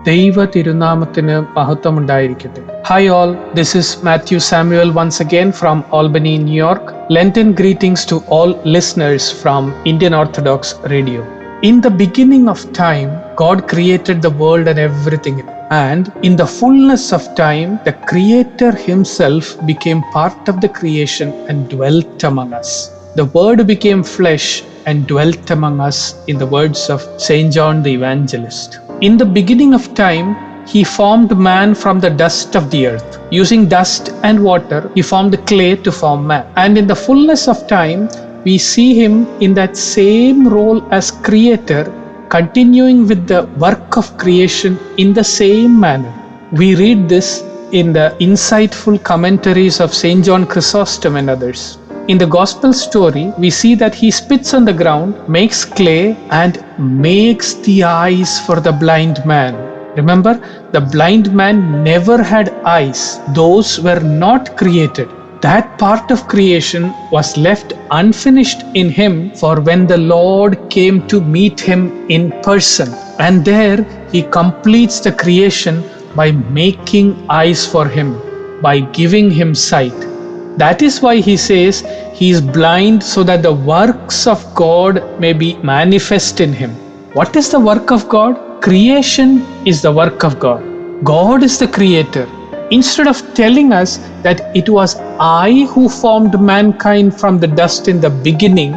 ദൈവ തിരുനാമത്തിന് മഹത്വമുണ്ടായിരിക്കട്ടെ. Hi all, this is Mathew Samuel once again from Albany, New York. Lenten greetings to all listeners from Indian Orthodox Radio. In the beginning of time, God created the world and everything in it. And in the fullness of time, the Creator Himself became part of the creation and dwelt among us. The Word became flesh and dwelt among us, in the words of Saint John the Evangelist. In the beginning of time, He formed man from the dust of the earth. Using dust and water, He formed clay to form man. And in the fullness of time, we see Him in that same role as Creator, continuing with the work of creation in the same manner. We read this in the insightful commentaries of Saint John Chrysostom and others. In the Gospel story, we see that He spits on the ground, makes clay, and makes the eyes for the blind man. Remember, the blind man never had eyes. Those were not created. That part of creation was left unfinished in Him for when the Lord came to meet him in person. And there He completes the creation by making eyes for him, by giving him sight. That is why He says He is blind so that the works of God may be manifest in him. What is the work of God? Creation is the work of God. God is the Creator. Instead of telling us that it was I who formed mankind from the dust in the beginning,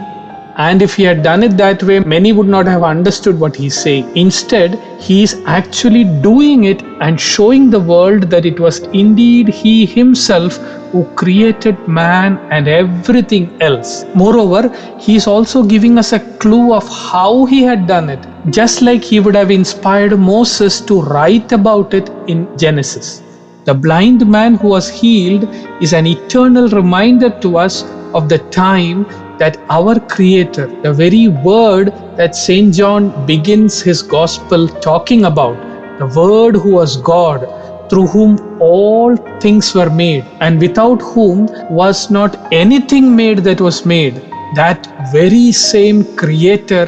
and if He had done it that way, many would not have understood what He's saying. Instead, He is actually doing it and showing the world that it was indeed He Himself who created man and everything else. Moreover, He is also giving us a clue of how He had done it, just like He would have inspired Moses to write about it in Genesis. The blind man who was healed is an eternal reminder to us of the time that our Creator, the very Word that Saint John begins his Gospel talking about, the Word who was God, through whom all things were made, and without whom was not anything made that was made, that very same Creator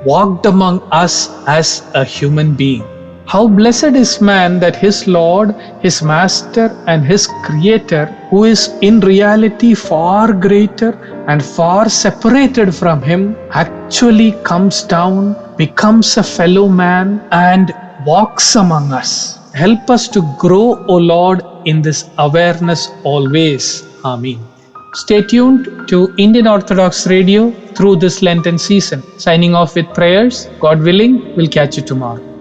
walked among us as a human being. How blessed is man that his Lord, his Master, and his Creator, who is in reality far greater and far separated from him, actually comes down, becomes a fellow man, and walks among us. Help us to grow, O Lord, in this awareness always. Amen. Stay tuned to Indian Orthodox Radio through this Lenten season. Signing off with prayers. God willing, we'll catch you tomorrow.